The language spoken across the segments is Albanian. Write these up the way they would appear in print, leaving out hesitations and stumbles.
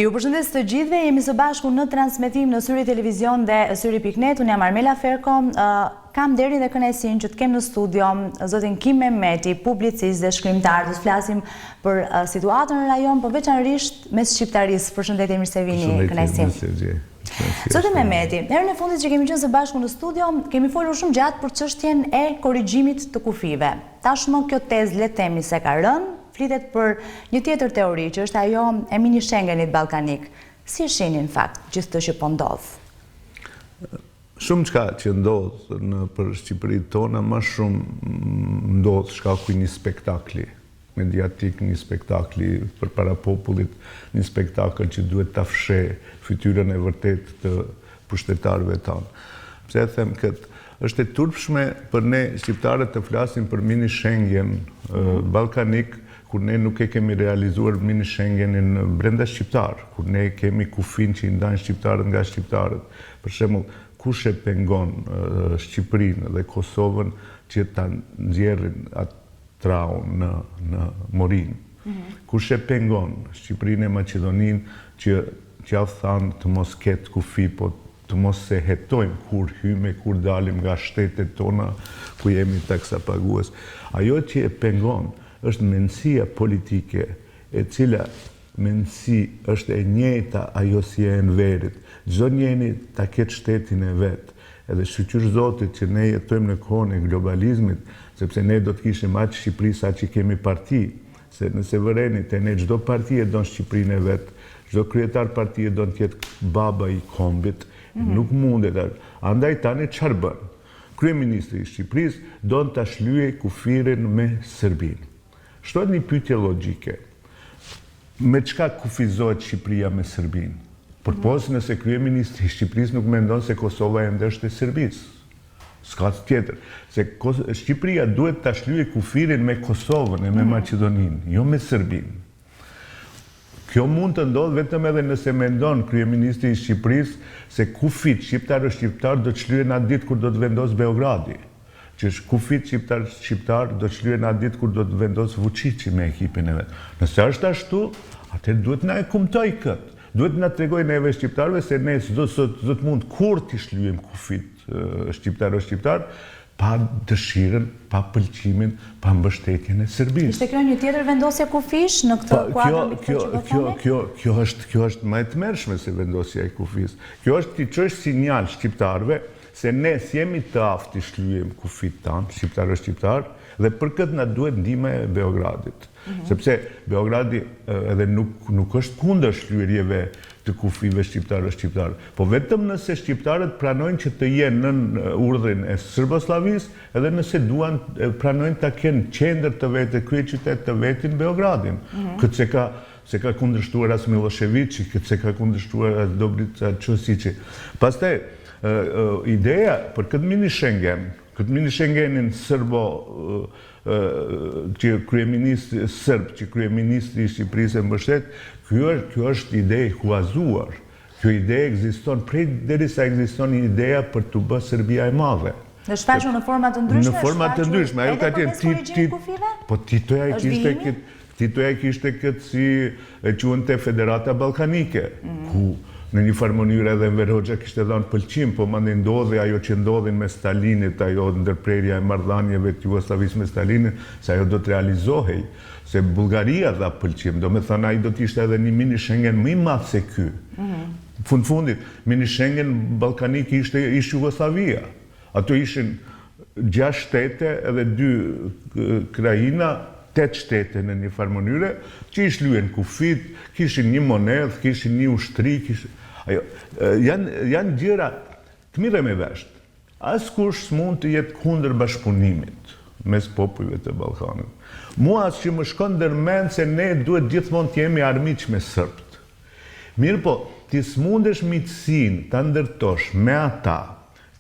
Ju përshëndes të gjithëve, jemi së bashku në transmetim në Syri Televizion dhe Syri.net. Unë jam Armela Ferko. Kam derin dhe kënaqësinë që të kem në studio zotin Mehmeti, publicist dhe shkrimtar. Do të flasim për situatën në rajon, por veçanërisht mes shqiptarisë. Përshëndetje, mirë se vini, kënaqësi. Zotin Mehmeti, herën e fundit që kemi qenë së bashku në studio, kemi folur shumë gjatë për çështjen e korrigjimit të kufive. Tashmë kjo tezë le të themi se ka rënë. Flitet për një tjetër teori, që është ajo e mini Shengenit ballkanik. Si e shihni në fakt gjithë të që po ndodh? Shumë çka që ndodh për Shqipërinë tonë, më shumë ndodh shkaku i një spektakli mediatik, një spektakli përpara popullit, një spektakël që duhet ta fshehë fytyrën e vërtetë të pushtetarëve tanë. Pse e them këtë? Është e turpshme për ne shqiptarët të flasim për mini Schengen ballkanik, kur ne nuk e kemi realizuar mini Schengenin brenda shqiptar, kur ne kemi kufin që i ndajnë shqiptarët nga shqiptarët. Për shembull, kush e pengon Shqipërinë dhe Kosovën që ta nxjerrin atë traun në Morinë? Kush e pengon Shqipërinë e Maqedoninë që ja thanë të mos ketë kufi, po të mos se hetojmë kur hyme, kur dalim nga shtetet tona ku jemi taksapagues? Ajo që e pengon është mendësia politike, e cila mendësi është e njëjta ajo si e në verit. Çdo njeri ta ketë shtetin e vet. Edhe shqyr Zotit që ne jetojmë në kohën e globalizmit, sepse ne do të kishim aq Shqipëri sa që kemi parti, se nëse vëreni te ne çdo parti e don Shqipërinë e vet, çdo kryetar partie don të jetë baba i kombit, nuk mundet. Andaj tani çfarë bën? Kryeministri i Shqipërisë don ta shlyejë kufirin me Serbinë. Shtohet një pyetje logjike. Me çka kufizohet Shqipëria me Serbinë? Përpos nëse kryeministri i Shqipërisë nuk mendon se Kosova e ndeshtë e Serbisë. S'ka tjetër. Se Shqipëria duhet ta shlyejë kufirin me Kosovën e me Maqedoninë, jo me Serbinë. Kjo mund të ndodhë vetëm edhe nëse mendon kryeministri i Shqipërisë se kufit shqiptar do të shlyhen atë ditë kur do të vendos Beogradi. Që kufit shqiptar do të shlyhen atë ditë kur do të vendos Vučići me ekipin e vet. Nëse është ashtu, atëherë duhet na e kumtoj këtë. Duhet na tregoj neve shqiptarëve se ne s'do të mund kur të shlyejm kufit shqiptar pa dëshirën, pa pëlqimin, pa mbështetjen e Serbisë. Ishte kjo një tjetër vendosje kufish në këtë kuadër mbi këtë që po thoni? Kjo është më e tmerrshme se vendosja e kufis. Kjo është ti çesh sinjal shqiptarëve se ne s'jemi të aftë të shlyejm kufit tanë, shqiptar, dhe për këtë na duhet ndihma e Beogradit. Sepse Beogradi edhe nuk është kundër shlyerjeve të kufive shqiptar, po vetëm nëse shqiptarët pranojnë që të jenë në urdhrin e Serboslavisë, edhe nëse duan pranojnë ta kenë qendër të vetë, kryeqytet të vetin Beogradin. Këtë se ka kundërshtuar as Miloševići, këtë se ka kundërshtuar as Dobrica Ćosići. Pastaj ideja për këtë mini Schengenin sërbo që kryeministri sërb, që kryeministri i Shqipërisë e mbështet, kjo është ide e huazuar. Kjo ide ekziston derisa ekziston ideja për të bërë Serbia e madhe. Dhe shfaqur në forma të ndryshme? Në forma të ndryshme. Ajo ka qenë po Titoja kishte këtë si e quante Federata Ballkanike, ku në një farë mënyrë edhe Enver Hoxha kishte dhënë pëlqim, po mandej ndodhi ajo që ndodhin me Stalinit, ajo ndërprerja e marrëdhënieve të Jugosllavisë me Stalinin, se ajo do të realizohej, se Bullgaria dha pëlqim, do me thënë ai do të ishte edhe një mini Schengen më i madh se ky. Fundit, mini Schengen ballkanik ishte Jugoslavia. Ato ishin 6 shtete edhe 2 krajina, 8 shtete në një farë mënyre, që i shlyen kufit, kishin një monedhë, kishin një ushtri, janë gjëra të mire me vesht. Askush s'mund të jetë kundër bashkëpunimit mes popujve të Ballkanit. Mua as që më shkon ndërmend se ne duhet gjithmonë të jemi armiq me sërbët. Mirë po, ti s'mundesh miqësinë ta ndërtosh me ata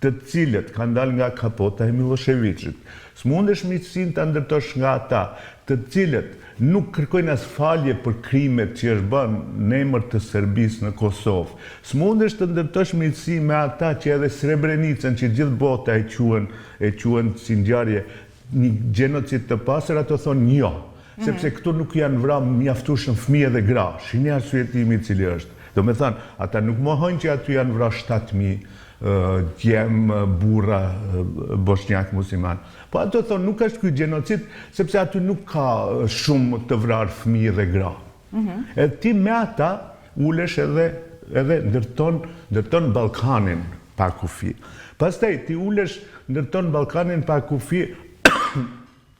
të cilët kanë dalë nga kapota e Miloševićit. S'mundesh miqësinë ta ndërtosh nga ata të cilët nuk kërkojnë as falje për krimet që është bën në emër të Serbisë në Kosovë. S'mundesh të ndërtosh miqësi me ata që edhe Srebrenicën, që gjithë bota e quhen si ngjarje një gjenocid të pastër, ato thonë jo. sepse këtu nuk janë vrarë mjaftueshëm fëmijë dhe gra. Shihni arsyetimi i cili është. Do me thënë, ata nuk mohojnë që aty janë vrarë 7.000 djem, burra, bosnjak, musliman. Po ato thonë, nuk është ky gjenocid, sepse aty nuk ka shumë të vrarë fëmijë dhe gra. E ti me ata ulesh edhe ndërton Ballkanin pa kufi. Pastaj ti ulesh ndërton Ballkanin pa kufi,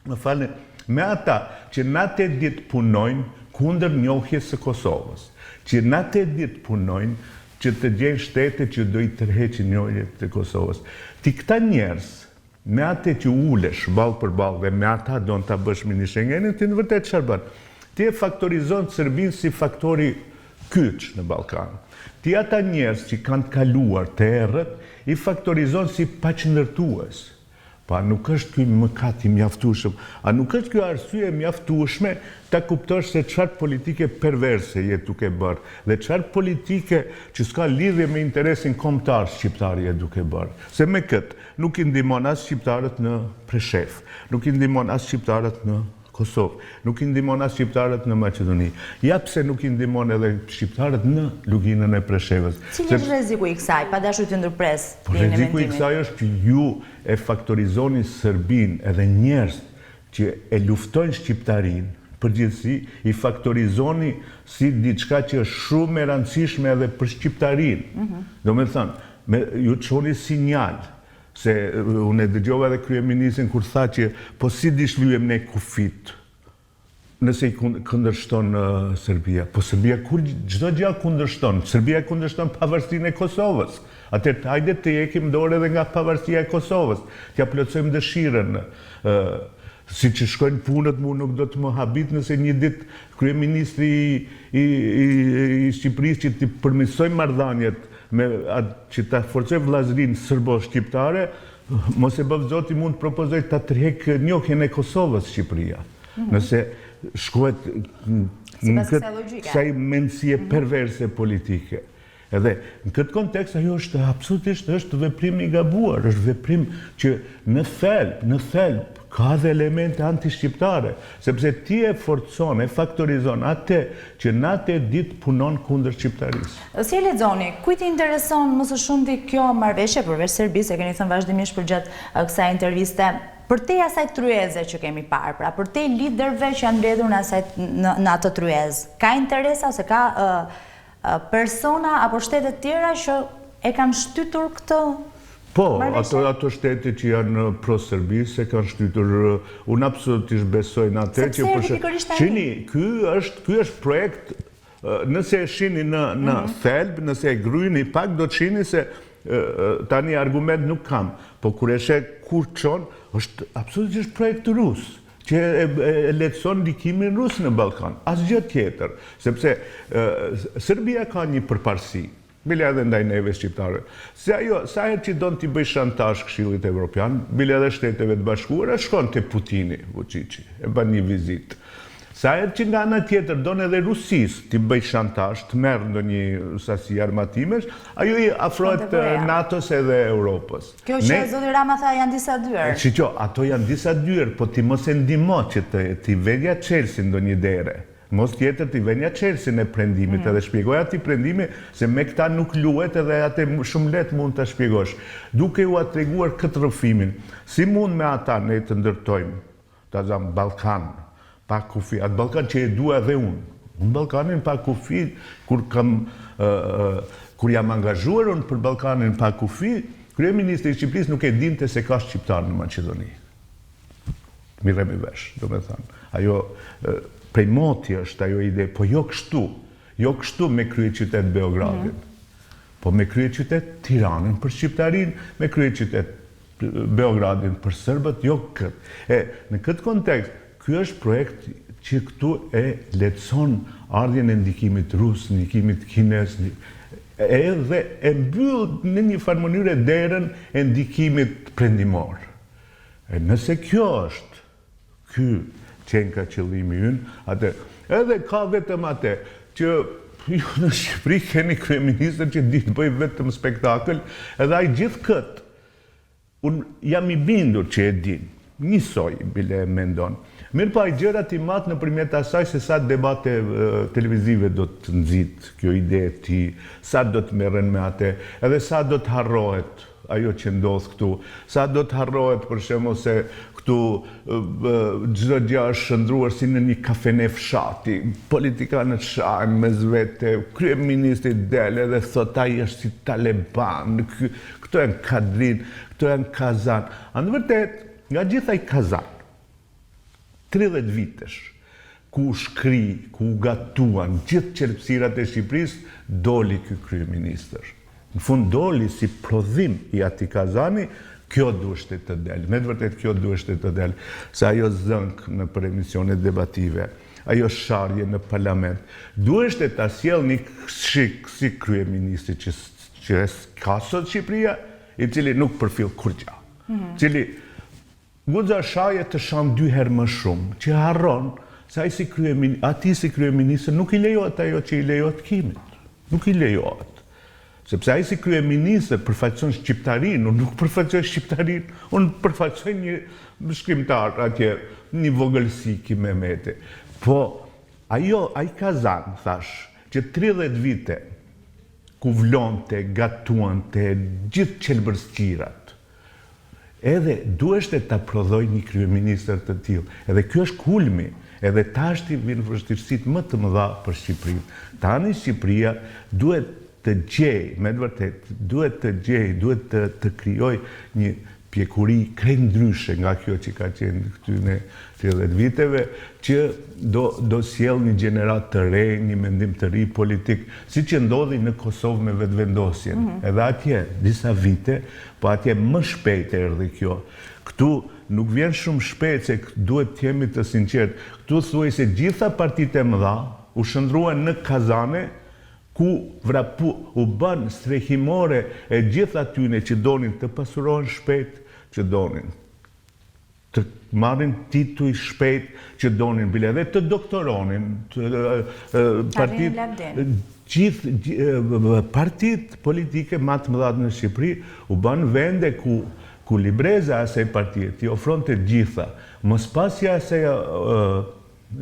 më falni, me ata që na 8 ditë punojnë kundër njohjes së Kosovës, që na 8 ditë punojnë që të gjenë shtete që do i tërheqin njohjet të Kosovës. Ti këta njerëz, me atë që ulesh ballë për ballë dhe me ata do në ta bësh mini Shengenin, ti në vërtet çfarë bën? Ti e faktorizon Serbinë si faktori kyç në Ballkan. Ti ata njerëz që kanë kaluar të errët, i faktorizon si paqëndërtues. Pa nuk është ky mëkat i mjaftueshëm, a nuk është kjo arsye e mjaftueshme ta kuptosh se çfarë politike perverse je duke bërë dhe çfarë politike që s'ka lidhje me interesin kombëtar shqiptar je duke bërë. Se me këtë nuk i ndihmon as shqiptarët në Preshef, nuk i ndihmon as shqiptarët në Kosovë, nuk i ndihmon as shqiptarët në Maqedoni. Ja pse nuk i ndihmon edhe shqiptarët në luginën e Preshevës. Cili është rreziku i kësaj, pa dashur të ndërpres? Rreziku i kësaj është që ju e faktorizoni Serbinë edhe njerëz që e luftojnë shqiptarinë, përgjithësi i faktorizoni si diçka që është shumë e rëndësishme edhe për shqiptarinë. Do me thënë, ju çoni sinjal. Se unë e dëgjova edhe kryeministrin kur tha që po si dishlyem ne kufit nëse i kundërshton Serbia. Po Serbia çdo gjë kundërshton. Serbia kundërshton pavarësinë e Kosovës. Atëherë hajde të jekim dorë edhe nga pavarësia e Kosovës. T'ja plotësojmë dëshirën. Si që shkojnë punët mu nuk do të më habit nëse një ditë kryeministri i Shqipërisë që t'i përmirësojmë marrëdhëniet me atë që ta forcoj vllazërinë serbo-shqiptare, mos e bëv zoti mund të propozoj ta tërheq njohjen e Kosovës Shqipëria. Nëse shkohet në kësaj mendësie perverse politike. Edhe në këtë kontekst ajo është absolutisht është veprim i gabuar, është veprim që në thelb ka dhe elemente anti-shqiptare, sepse ti e forcon, e faktorizon atë që natë e ditë punon kundër shqiptarisë. Si e lexoni, kujt i intereson më së shumti kjo marrëveshje përveç Serbisë, e keni thënë vazhdimisht përgjatë kësaj interviste, përtej asaj tryeze që kemi parë, pra përtej liderëve që janë mbledhur në atë tryezë. Ka interesa ose ka persona apo shtete tjera që e kanë shtytur këtë? Po, ato shtete që janë pro-Serbisë e kanë shtytur, unë absolutisht besoj në atë që shini, ky është projekt, nëse e shini në thelb, nëse e gryni pak, do të shini se tani argument nuk kam, po kur e sheh kur çon, është absolutisht projekt rus, që e lehtëson ndikimin rus në Ballkan, asgjë tjetër, sepse Serbia ka një përparësi. Bile edhe ndaj neve shqiptare. Se ajo, sa herë që donë t'i bëj shantazh Këshillit Evropian, bile edhe Shteteve të Bashkuara, shkon te Putini, Vučići, e bën një vizitë. Sa herë që nga ana tjetër donë edhe Rusisë t'i bëj shantazh, të merr ndonjë sasi armatimesh, ajo i afrohet NATO-s edhe Europës. Kjo që zoti Rama tha janë disa dyer. Shiqo, ato janë disa dyer, po ti mos e ndihmo që ti venja Chelsea ndonjë dere. Mos tjetër t'i venja Chelsea e prendimit edhe shpjegoja ti prendimi se me këta nuk luhet edhe atë shumë lehtë mund ta shpjegosh. Duke u treguar këtë rrëfimin, si mund me ata ne të ndërtojmë, ta zam Ballkan, pa kufi, atë Ballkan që e dua edhe unë. Unë Ballkanin pa kufi, kur jam angazhuar unë për Ballkanin pa kufi, kryeministri i Shqipërisë nuk e dinte se ka shqiptar në Maqedoni. Miremi vesh, do me thënë. Ajo prej moti është ajo ide, po jo kështu me kryeqytet Beogradin, po me kryeqytet Tiranën për shqiptarin, me kryeqytet Beogradin për serbët, jo këtë. Në këtë kontekst, ky është projekt që këtu e lehtëson ardhjen e ndikimit rus, ndikimit kines, edhe e mbyll në një farë mënyrë derën e ndikimit prendimor. Nëse kjo është ky qenë ka qëllimi ynë, atë edhe ka vetëm atë që ju në Shqipëri keni kryeministër që di të bëj vetëm spektakël, edhe ai gjithë këtë unë jam i bindur që e din. njësoj, bile mendon. Mirë pa i gjërat i matë nëpërmjet asaj se sa debate televizive do të nxit kjo ide e ti, sa do të merren me atë, edhe sa do të harrohet ajo që ndodh këtu, sa do të harrohet për shembull se këtu çdo gjë është shndruar si në një kafene fshati, politikanët shahen mes vete, kryeministri del edhe thot ai është si Taliban, këto janë kadrin, këto janë kazan. Në vërtet, nga gjithaj kazan, 30 vitesh, ku shkri, ku gatuan gjithë qelpsirat e Shqipërisë, doli ky kryeministër. Në fund doli si prodhim i atij kazani, kjo duheshte të del. Me të vërtet kjo duheshte të del, se ajo zënk në për emisione debative, ajo sharje në parlament, duheshte ta sjellni si kryeministri që ka sot Shqipëria, i cili nuk përfill kurrë, cili guxa shaje të shan 2 herë më shumë, që harron se ati si kryeministër nuk i lejohet ajo që i lejohet Kimit. Nuk i lejohet. Sepse ai si kryeministër përfaqëson shqiptarinë, unë nuk përfaqësoj shqiptarinë, unë përfaqësoj një shkrimtar atje, një vogëlsi ki Mehmeti. Po, ai kazan, thash, që 30 vite ku vlonte, gatuante, gjithë qelbërstirat, edhe duheshte ta prodhoj një kryeministër të tillë. Edhe kjo është kulmi, edhe tashti vinë vështirësitë më të mëdha për Shqipërinë. Tani Shqipëria duhet të gjej, me të vërtet, duhet të krijoj një pjekuri krejt ndryshe nga kjo që ka qenë këtyne 30 viteve, që do sjell një gjenerat të re, një mendim të ri politik, si që ndodhi në Kosovë me vetëvendosjen. Edhe atje, disa vite, po atje më shpejt erdhi kjo. Këtu nuk vjen shumë shpejt, se duhet të jemi të sinqert. Këtu thuaj se gjitha partitë e mëdha u shndruan në kazane, ku u bën strehimore e gjitha tyne që donin të pasurohen shpejt, që donin të marrin tituj shpejt, që donin bile edhe të doktoronin, partit politike më të mëdha në Shqipëri u bën vende ku libreza asaj partie ti ofronte gjitha, mos pasja asaj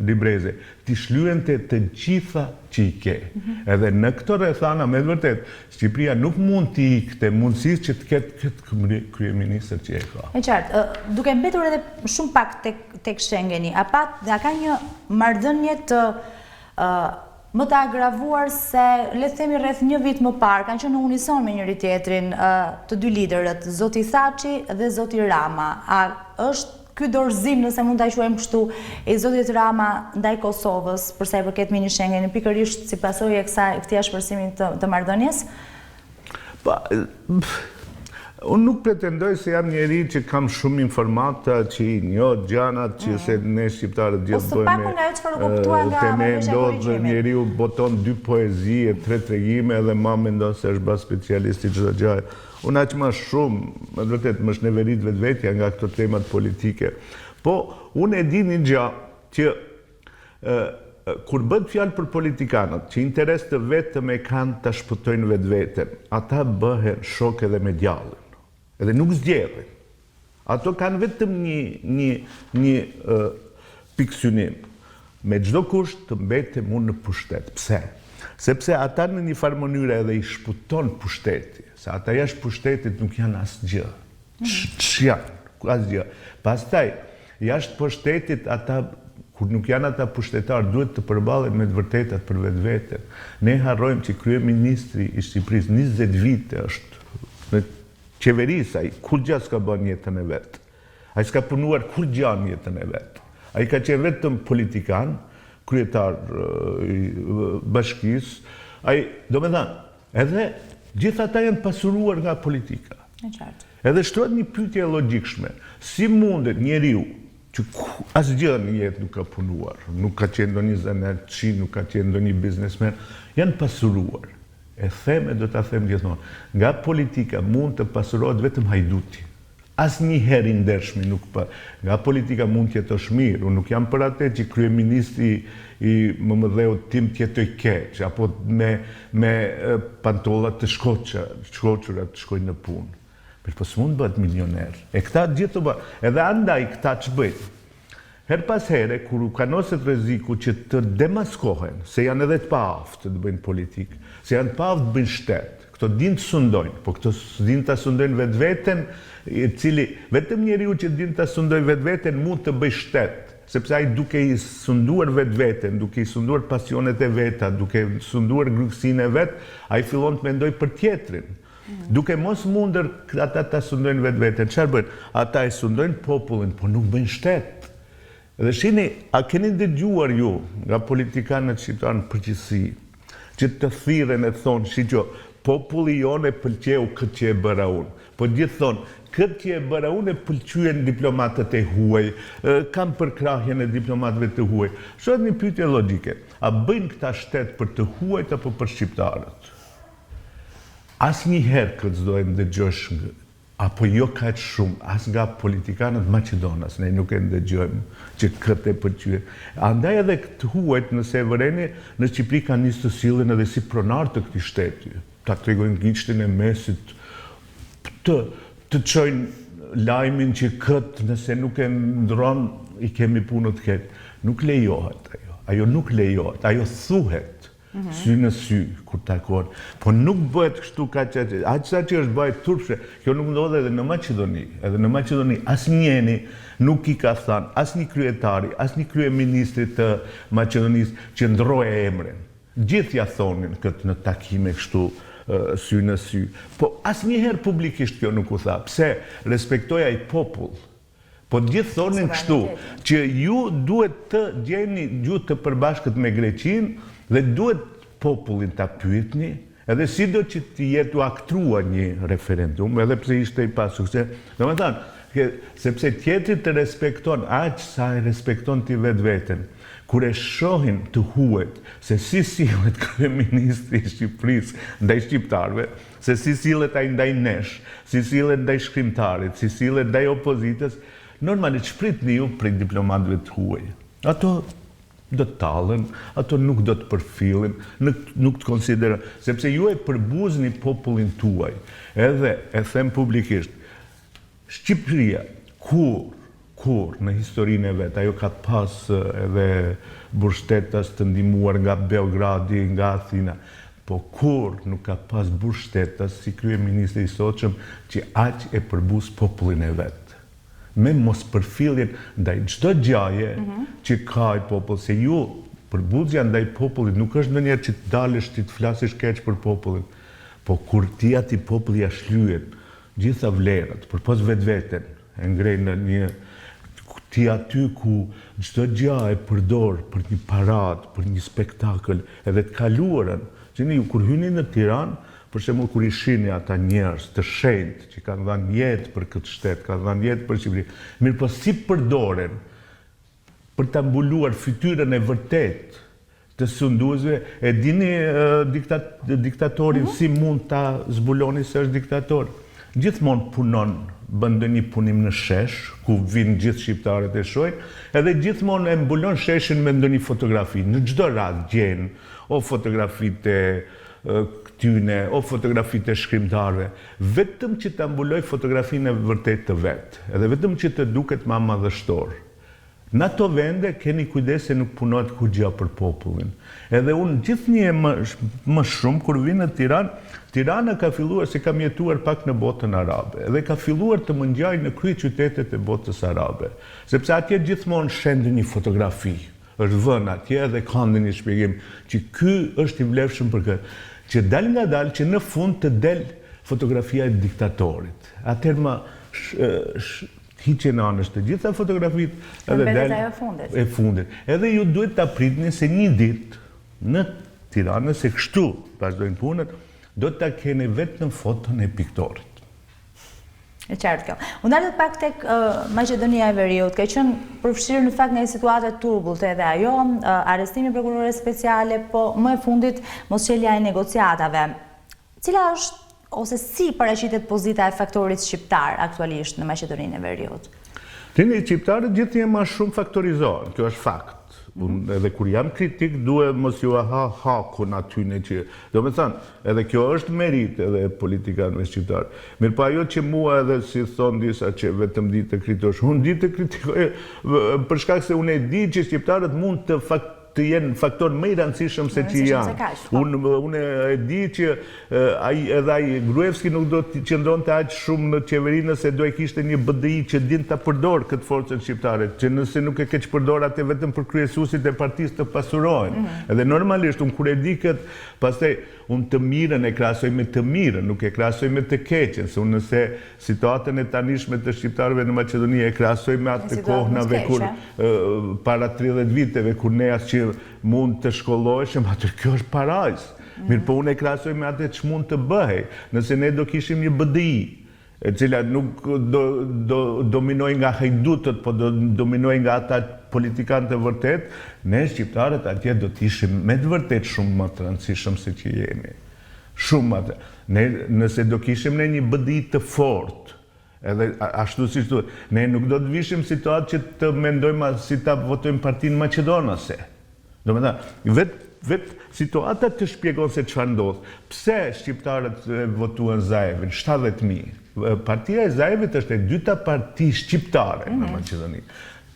libreze, ti shlyente të gjitha që i ke. Edhe në këto rrethana, me vërtet, Shqipëria nuk mund t'i ikte mundësisë që të ketë kryeministër që e ka. E qartë, duke mbetur edhe shumë pak tek Shengeni, a ka një marrëdhënie të më të agravuar se, le të themi rreth një vit më parë, kanë qenë në unison me njëri tjetrin të dy liderët, zoti Thaçi dhe zoti Rama. A është ky dorëzim, nëse mund ta quajmë kështu, e zotit Rama ndaj Kosovës, për sa i përket mini Shengeni, pikërisht si pasojë e këtij ashpërësimi të marrëdhënies? Unë nuk pretendoj se jam njeri që kam shumë informata, që i njoh gjanat, që se ne shqiptarët gjithë bëjmë të ne ndodhë njeri u boton 2 poezie, 3 tregime, edhe ma mendon se është ba specialisti çdo gjë. Unë aq më shumë, me vërtet më shneverit vetvetja nga këto temat politike. Po, unë e di një gjë që kur bëhet fjalë për politikanët, që interes të vetëm e kanë ta shpëtojnë vetveten, ata bëhen shok edhe me djallin. Edhe nuk zgjedhin. Ato kanë vetëm një piksynim. Me çdo kusht të mbetem unë në pushtet. Pse? Sepse ata në një farë mënyrë edhe i shputon pushteti. Se ata jashtë pushtetit nuk janë asgjë. Ç'janë? Asgjë. Pastaj, jashtë pushtetit ata, kur nuk janë ata pushtetarë, duhet të përballen me të vërtetat për vetveten. Ne harrojmë që kryeministri i Shqipërisë 20 vite është në qeverisë, ai kur gjë s'ka bën jetën e vet. Ai s'ka punuar kur gjë në jetën e vet. Ai ka qenë vetëm politikan, kryetar i bashkisë. Ai, domethënë, edhe gjithë ata janë pasuruar nga politika. Edhe shtrohet një pyetje e logjikshme. Si mundet njeriu që asgjë në jetë nuk ka punuar, nuk ka qenë ndonjë zanatçi, nuk ka qenë ndonjë biznesmen, janë pasuruar. E them e do ta them gjithmonë. Nga politika mund të pasurohet vetëm hajduti. Asnjëherë i ndershmi nuk pa. Nga politika mund të jetosh mirë. Unë nuk jam për atë që kryeministri i mëdheut tim të jetoj keq, apo me pantollat të shkoqura të shkojnë në punë. Mirë, po s'mund bëhet milioner. E këta gjithë të bëhet. Edhe andaj këta që bëjnë. Her pas here, kur u kanoset rreziku që të demaskohen, se janë edhe të paaftë të bëjnë politikë, se janë të paaftë të bëjnë shtetë, këto din të sundojnë, po këto din të sundojnë vetveten, i cili vetëm njeriu që din të sundojnë vetveten mund të bëj shtetë, sepse ai duke i sunduar vetveten, duke i sunduar pasionet e veta, duke sunduar grykësinë e vet, ai fillon të mendoj për tjetrin. Duke mos mundër ata ta sundojnë vetveten, çfarë bëjnë? Ata e sundojnë popullin, po nuk bëjnë shtet. Dhe shini, a keni dëgjuar ju nga politikanët shqiptarë në përgjithësi, që të thirren e thonë, shiqo, populli jonë e pëlqeu këtë që e bëra unë. Po gjithë thonë, këtë që e bëra unë e pëlqyen diplomatët e huaj, kam përkrahjen e diplomatëve të huaj. Shohet një pyetje logjike. A bëjnë këta shtet për të huajt apo për shqiptarët? Asnjëherë këtë s'do e ndëgjosh, apo jo kaq shumë, as nga politikanët Maqedonas, ne nuk e ndëgjojmë që këtë e pëlqyen. Andaj edhe këtë huajt, nëse e vëreni, në Shqipëri kanë nisë të sillen edhe si pronar të këtij shteti. Ta tregojnë gishtin e mesit, të çojnë lajmin që këtë, nëse nuk e ndron, i kemi punë të ketë. Nuk lejohet ajo. Ajo nuk lejohet. Ajo thuhet. Sy në sy, kur takohen. Po nuk bëhet kështu aq sa që është bëhet turpshe. Kjo nuk ndodh edhe në Maqedoni. Edhe në Maqedoni asnjëni nuk i ka thënë asnjë kryetari, asnjë kryeministri të Maqedonisë që ndroje emrin. Gjithë ja thonin këtë në takime kështu sy në sy. Po asnjëherë publikisht kjo nuk u tha. Pse? Respektoj ai popull. Po gjithë thonin kështu, që ju duhet të gjeni gjuhë të përbashkët me Greqinë dhe duhet popullin ta pyetni, edhe sido që të jetë u aktrua një referendum, edhe pse ishte i pa sukses. Domethënë, sepse tjetri të respekton aq sa e respekton ti vetveten. Kur e shohin të huajt se si sillet kryeministri i Shqipërisë ndaj shqiptarëve, se si sillet ai ndaj nesh, si sillet ndaj shkrimtarit, si sillet ndaj opozitës, normalisht shpritni ju prej diplomatëve të huaj. Ato do të tallen, ato nuk do të përfillin, nuk të konsiderojnë, sepse ju e përbuzni popullin tuaj. Edhe e them publikisht, Shqipëria kur në historinë e vet, ajo ka pas edhe burgshtetas të ndihmuar nga Beogradi, nga Athina, po kur nuk ka pas burgshtetas si kryeministri i sotshëm që aq e përbuz popullin e vet. Me mos përfilljen ndaj çdo gjaje që ka i popull, se ju përbuzja ndaj popullit nuk është ndonjëherë që të dalësh ti të flasësh keq për popullin, po kur ti atij populli ja shlyhet gjitha vlerat, përpos vetveten, e ngrej në një ti aty ku çdo gjë e përdor për një paradë, për një spektakël, edhe të kaluarën, që ju kur hyni në Tiranë, për shembull kur i shihni ata njerëz të shenjtë që kanë dhënë jetë për këtë shtet, kanë dhënë jetë për Shqipërinë, mirë po si përdoren për ta mbuluar fytyrën e vërtet të sunduesve, e dini diktatorin si mund ta zbuloni se është diktator? Gjithmonë punon, bën ndonjë punim në shesh, ku vinë gjithë shqiptarët e shohin, edhe gjithmonë e mbulon sheshin me ndonjë fotografi. Në çdo rast gjen o fotografitë këtyne, o fotografitë e shkrimtarëve, vetëm që ta mbuloj fotografinë e vërtet të vet, edhe vetëm që të duket më madhështor. Në ato vende keni kujdes se nuk punohet kurrë për popullin. Edhe unë gjithnjë më shumë kur vi në Tiranë, Tirana ka filluar, se kam jetuar pak në botën arabe, edhe ka filluar të më ngjaj në kryeqytetet e botës arabe, sepse atje gjithmonë shende një fotografi, është vënë atje dhe ka ndonjë shpjegim që ky është i vlefshëm për këtë, që dal nga dal që në fund të del fotografia e diktatorit. Atëherë më hiqen anësh të gjitha fotografitë edhe del e fundit. Edhe ju duhet ta pritni se një ditë në Tiranë, se kështu vazhdojnë punët, do ta keni vetëm foton e piktorit. E qartë kjo. Unë dalët pak tek Maqedonia e Veriut, ka qenë përfshirë në fakt në një situatë turbullte edhe ajo, arrestimi prokurore speciale, po më e fundit mosqelja e negociatave. Cila është ose si paraqitet pozita e faktorit shqiptar aktualisht në Maqedoninë e Veriut? Tini, shqiptarët gjithnjë më shumë faktorizohen, kjo është fakt. Edhe kur jam kritik, duhet mos ju ha hakun atyne që... Do me thënë, edhe kjo është merit edhe politikanëve shqiptarë. Mirë pa ajo që mua edhe si thonë disa që vetëm di të kritikosh, unë di të kritikoj për shkak se unë e di që shqiptarët mund të jenë faktor më i rëndësishëm se që janë. Unë e di që edhe ai Gruevski nuk do të qëndronte aq shumë në qeveri nëse do e kishte një BDI që din ta përdor këtë forcën shqiptare, që nëse nuk e keq përdor atë vetëm për kryesuesit e partisë të pasurohen. Edhe normalisht unë kur e di këtë, pastaj unë të mirën e krahasoj me të mirën, nuk e krahasoj me të keqen, se unë nëse situatën e tanishme të shqiptarëve në Maqedoni e krahasoj me atë të kohnave kur para 30 viteve kur ne asgjë mund të shkolloheshim, atë kjo është parajs. Mirë po unë e krahasoj me atë që mund të bëhej, nëse ne do kishim një BDI, e cila nuk do dominoj nga hajdutët, po do dominoj nga ata politikanë të vërtet, ne shqiptarët atje do të ishim me të vërtet shumë më të rëndësishëm se që jemi. Shumë atë. Nëse do kishim ne një BDI të fortë, edhe ashtu si shtu, ne nuk do të vishim situatë që të mendojmë si ta votojmë partinë Maqedonase. Do me thënë, vetë situata të shpjegon se çfarë ndodh. Pse shqiptarët votuan Zaevin? 70.000. Partia e Zaevit është e dyta parti shqiptare në Maqedoni.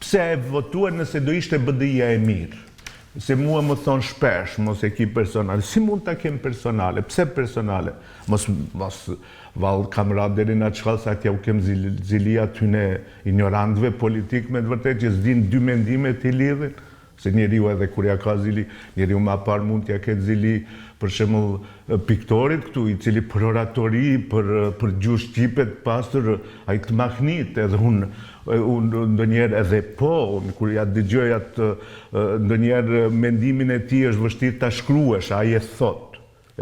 Pse e votuan nëse do ishte BDI-ja e mirë? Se mua më thonë shpesh, mos e ki personale. Si mund ta kem personale? Pse personale? Mos valë kamrat deri në atë shkallë, sa atja u kem zili atyne ignorantëve politik me të vërtet që s'din dy mendime të lidhin. Se njeriu edhe kur ja ka zili, njeriu ma parë mund t'ja ketë zili për shembull piktorit këtu, i cili për oratori, për gjuhë shqipe të pastër, ai të mahnit, edhe unë ndonjëherë edhe po, kur ja dëgjoj atë ndonjëherë mendimin e tij është vështirë ta shkruash, ai e thot.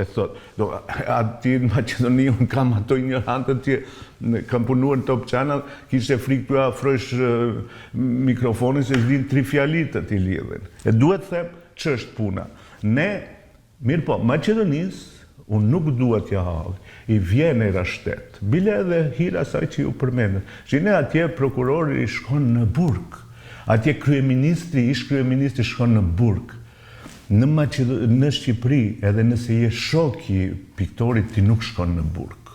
Ati në Maqedoni unë kam ato ignorantët që kam punuar në Top Channel, kishte frikë për afrojsh mikrofonin se s'din 3 fjalitët i lidhen. E duhet them që është puna. Ne, mirë po, Maqedonisë, unë nuk duhet ja halë, i vjen e rashtet. Bile edhe hira saj që ju përmendet. Shine atje prokurori i shkon në burg. Atje ish kryeministri shkon në burg. Në Shqipëri, edhe nëse je shoki piktorit, ti nuk shkon në burg.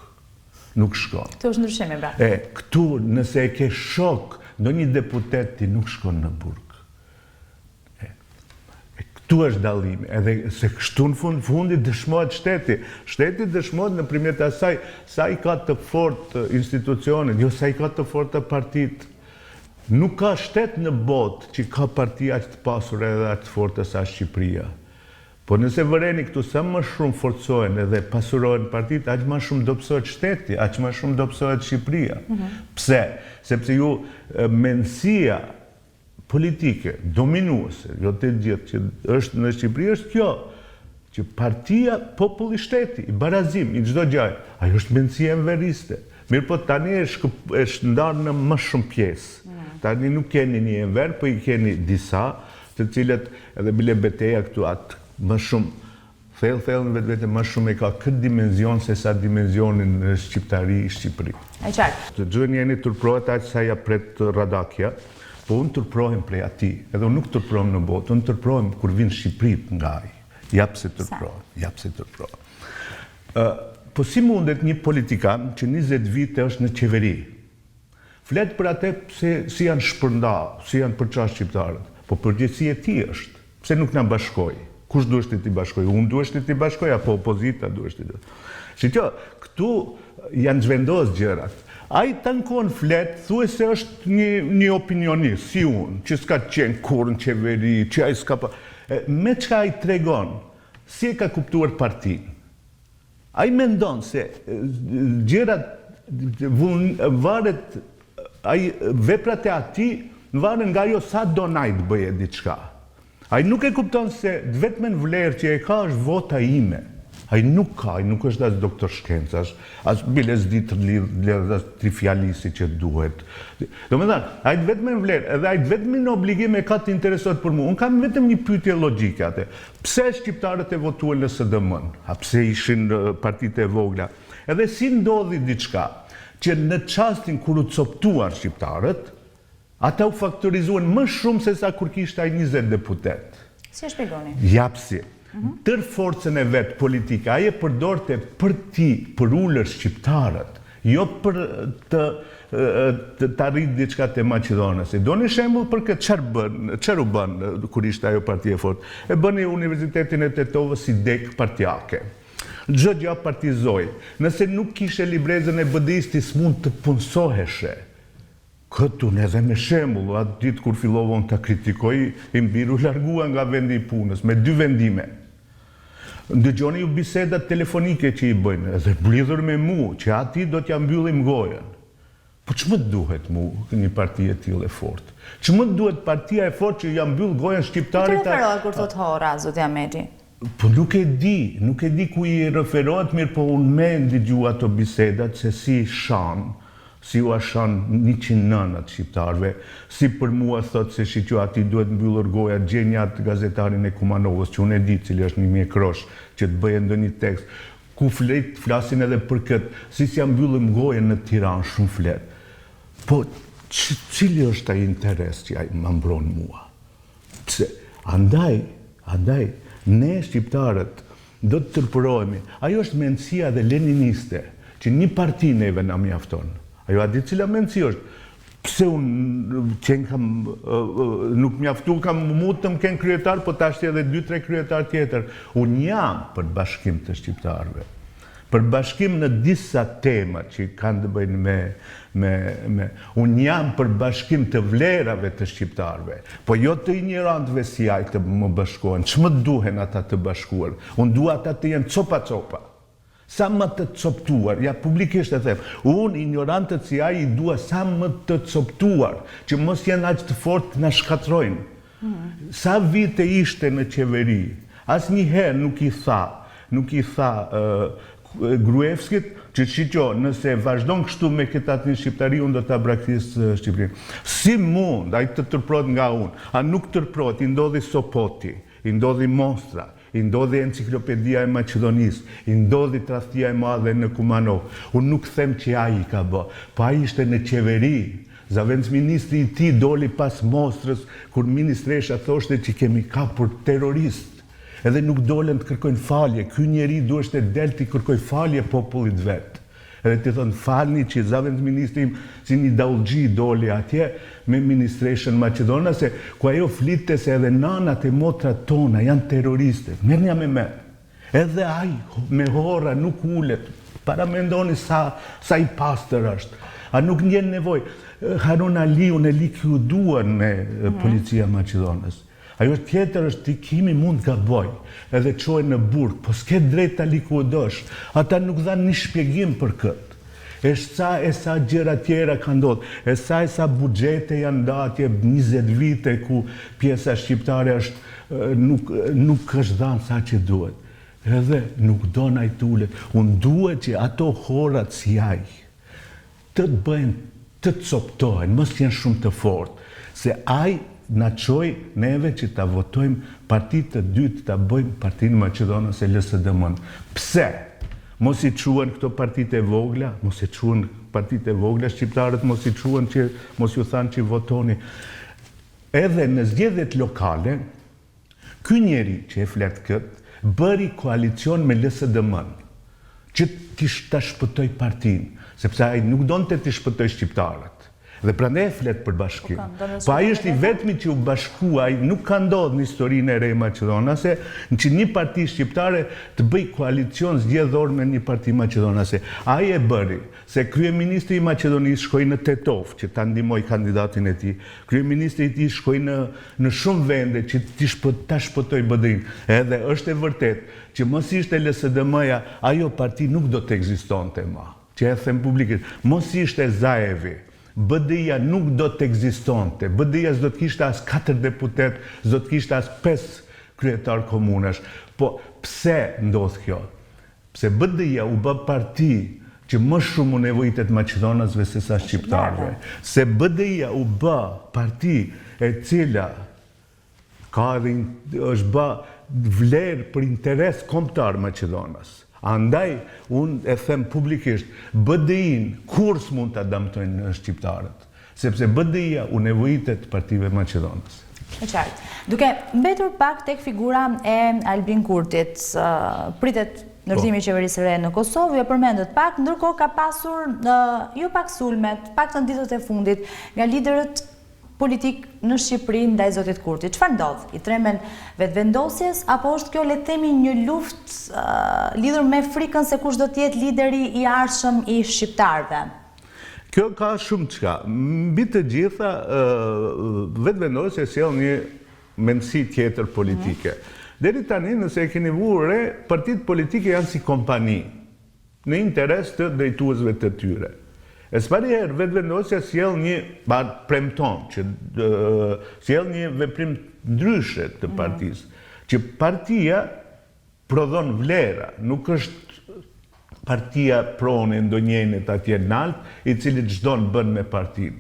Nuk shkon. Këtu është ndryshimi, pra. Këtu, nëse e ke shok, ndonjë deputet, ti nuk shkon në burg. Këtu është dallimi, edhe se kështu në fundi dëshmohet shteti. Shteti dëshmohet nëpërmjet asaj sa i ka të fortë institucionet, jo sa i ka të fortë partitë. Nuk ka shtet në botë që ka parti aq të pasur edhe aq të fortë sa Shqipëria. Po nëse vëreni këtu sa më shumë forcohen edhe pasurohen partitë, aq më shumë dobësohet shteti, aq më shumë dobësohet Shqipëria. Pse? Sepse ju mendësia politike dominuese, jo të gjithë që është në Shqipëri është kjo, që partia, populli, shteti, i barazim, i çdo gjë, ajo është mendësia enveriste. Mirë po tani është ndarë në më shumë pjesë. Tani nuk keni një enver, po i keni disa, të cilët edhe bile beteja këtu atë më shumë, thellë në vetë më shumë e ka këtë dimenzion se sa dimenzionin në shqiptari i Shqipëri. E qartë. Të gjën jeni turprohet aq sa ja pret Radakja, po unë turprohem prej ati, edhe unë nuk turprohem në botë, unë turprohem kur vinë Shqipëri nga ai. Jap se turprohem. Po si mundet një politikan që 20 vite është në qeveri, flet për atë si janë shpërndar, si janë përçar shqiptarët, po përgjegjësia e tij është, pse nuk na bashkoi? Kush duhet të t'i bashkoj? Unë duhet të t'i bashkoj, apo opozita duhet të t'i? Shqipjo, këtu janë zhvendos gjërat. Ai tankon flet, thuaj se është një opinionist, si unë, që s'ka qenë kur në qeveri, që ai s'ka pa... Me çka ai tregon, si e ka kuptuar partinë? Ai mendon se gjërat varet, veprat e ati varen nga ajo sa donaj të bëje diçka. Ai nuk e kupton se vetëm vlerë që e ka është vota ime. Ai nuk ka, ai nuk është as doktor shkencash, as bile s'di të lidh as trifjalisi që duhet. Domethënë, ai vetëm vlerë, edhe ai vetëm në obligim e ka të interesohet për mua. Unë kam vetëm një pyetje logjike atë. Pse shqiptarët e votuan në SDM-n? A pse ishin partitë e vogla? Edhe si ndodhi diçka që në çastin kur u coptuan shqiptarët, Ata u faktorizuan më shumë se sa kur kishte ai 20 deputet. Si e shpjegoni? Japsi. Tër forcën e vetë politike, aje përdorte për për ullër shqiptarët, jo për të arrit diçka te Maqedonës. Do një shembull për këtë çfarë u bën kur ishte ajo partia fort. E bëni Universitetin e Tetovës si dek partjake. Çdo gjë partizoi. Nëse nuk kishe librezën e BD-s, s'mund të punësoheshe. Këtun edhe me shembull, atë ditë kur fillova unë ta kritikoj, i mbiru largua nga vendi i punës, me 2 vendime. Ndëgjoni ju bisedat telefonike që i bëjnë, edhe blidhur me mu, që ati do t'ja mbyllim gojen. Po që më duhet mu një parti e tillë e fort? Që më duhet partia e fort që ja mbyll gojen shqiptarit? Ku referohet kur thot hora, zoti Mehmeti? Po nuk e di ku i referohet, mirë po unë me ndëgju ato bisedat se si si u ashan 100 nënat shqiptarve, si për mua thot se shiqo ati duhet mbyllur goja gjenjat gazetarin e Kumanovës, që unë e di cili është një mjekrosh, që të bëjë ndonjë tekst, ku flasin edhe për këtë, si ja mbyllim gojen në Tiranë, shumë flet. Po, cili është ai interes që ai më mbron mua? Pse, andaj, ne shqiptarët do të tërpërohemi. Ajo është mendësia dhe leniniste, që një parti neve na mjafton. Ajo a di cila mendësi është. Pse unë nuk mjaftu kam mund të më ken kryetar, po tash edhe 2-3 kryetar tjetër. Unë jam për bashkim të shqiptarëve. Për bashkim në disa tema që kanë të bëjnë unë jam për bashkim të vlerave të shqiptarëve, po jo të ignorantëve si ai të më bashkohen. Ç'më duhen ata të bashkuar? Unë dua ata të jenë copa. Sa më të coptuar, ja publikisht e them, unë ignorantët si ai i dua sa më të coptuar, që mos jenë aq të fortë na shkatrojnë. Sa vite ishte në qeveri, asnjëherë nuk i tha Gruevskit që shiqo, nëse vazhdon kështu me këtë atë shqiptari, unë do ta braktisë Shqipërinë. Si mund ai të tërprot nga unë? A nuk tërprot, i ndodhi Sopoti, i ndodhi Mostra, i ndodhi Enciklopedia e Maqedonisë, i ndodhi tradhtia e madhe në Kumanov. Unë nuk them që ai ka bë, po ai ishte në qeveri. Zavendësministri i tij doli pas Mostrës, kur ministresha thoshte që kemi kapur terrorist. Edhe nuk dolen të kërkojnë falje. Ky njeri duhet të del të kërkoj falje popullit vet. Edhe të thonë falni që zavendësministri im si një daullxhi doli atje me ministreshën maqedonase, ku ajo flitte se edhe nanat e motrat tona janë terroriste. Merrnja me. Edhe ai me hora nuk ulet. Para mendoni sa i pastër është. A nuk ndjen nevojë? Harun Aliu e likuduan me policia Maqedonës. Ajo tjetër është tikimi mund gaboj, edhe qojnë në burg, po s'ke drejt ta likudosh. Ata nuk dhanë një shpjegim për këtë. E sa gjëra tjera ka ndodhur, e sa buxhete janë ndatje 20 vite ku pjesa shqiptare nuk është dhanë sa që duhet. Edhe nuk do na i tulet. Unë duhet që ato horat si ai të bëjnë, të coptohen, mos jenë shumë të fortë, se ai na çoj neve që ta votojmë partitë të dytë, ta bëjmë partinë Maqedonës e LSDM-n. Pse? Mos i quhen këto partitë e vogla, mos i quhen partitë e vogla, shqiptarët mos i quhen që mos ju thanë që votoni. Edhe në zgjedhjet lokale, ky njeri që e flet këtë, bëri koalicion me LSDM-n, që ta shpëtoj partinë, sepse ai nuk donte të shpëtoj shqiptarët. Dhe prandaj flet për bashkim. Po ai është i vetmi që u bashkua, ai nuk ka ndodhur në historinë e re maqedonase që një parti shqiptare të bëj koalicion zgjedhor me një parti maqedonase. Ai e bëri, se kryeministri i Maqedonisë shkoi në Tetov që ta ndihmoj kandidatin e tij. Kryeministri i tij shkoi në shumë vende që ta shpëtoi BD-n. Edhe është e vërtet që mos ishte LSDM-ja, ajo parti nuk do të ekzistonte më. Që e them publikisht, mos ishte Zaevi, BD-ja nuk do të ekzistonte. BD-ja s'do të kishte as 4 deputet, s'do të kishte as 5 kryetar komunash. Po pse ndodh kjo? Pse BD-ja u bë parti që më shumë u nevojitet maqedonasve se sa shqiptarëve. Se BD-ja u bë parti e cila është bë vlerë për interes kombëtar Maqedonas. Andaj, unë e them publikisht, BD-in kur s'mund të dëmtojnë shqiptarët. sepse BDI-a u nevojitet partive maqedonase. E qartë. Duke mbetur pak tek figura e Albin Kurtit, pritet ndërtimi i qeverisë së re në Kosovë, ju përmendët pak, ndërkohë ka pasur jo pak sulmet, pak të ditët e fundit nga liderët politik në Shqipëri ndaj zotit Kurti. Çfarë ndodh? I tremen vetëvendosjes apo është kjo le të themi një luftë lidhur me frikën se kush do të jetë lideri i ardhshëm i shqiptarëve? Kjo ka shumë çka. Mbi të gjitha, vetëvendosja sjell një mendësi tjetër politike. Deri tani, nëse e keni vënë re, partitë politike janë si kompani në interes të drejtuesve të tyre. E s'pariherë vetëvendosja sjell një premton që sjell një veprim ndryshe të partisë, që partia prodhon vlera, nuk është partia prone ndonjënit atje nalt, i cili çdo në bën me partinë.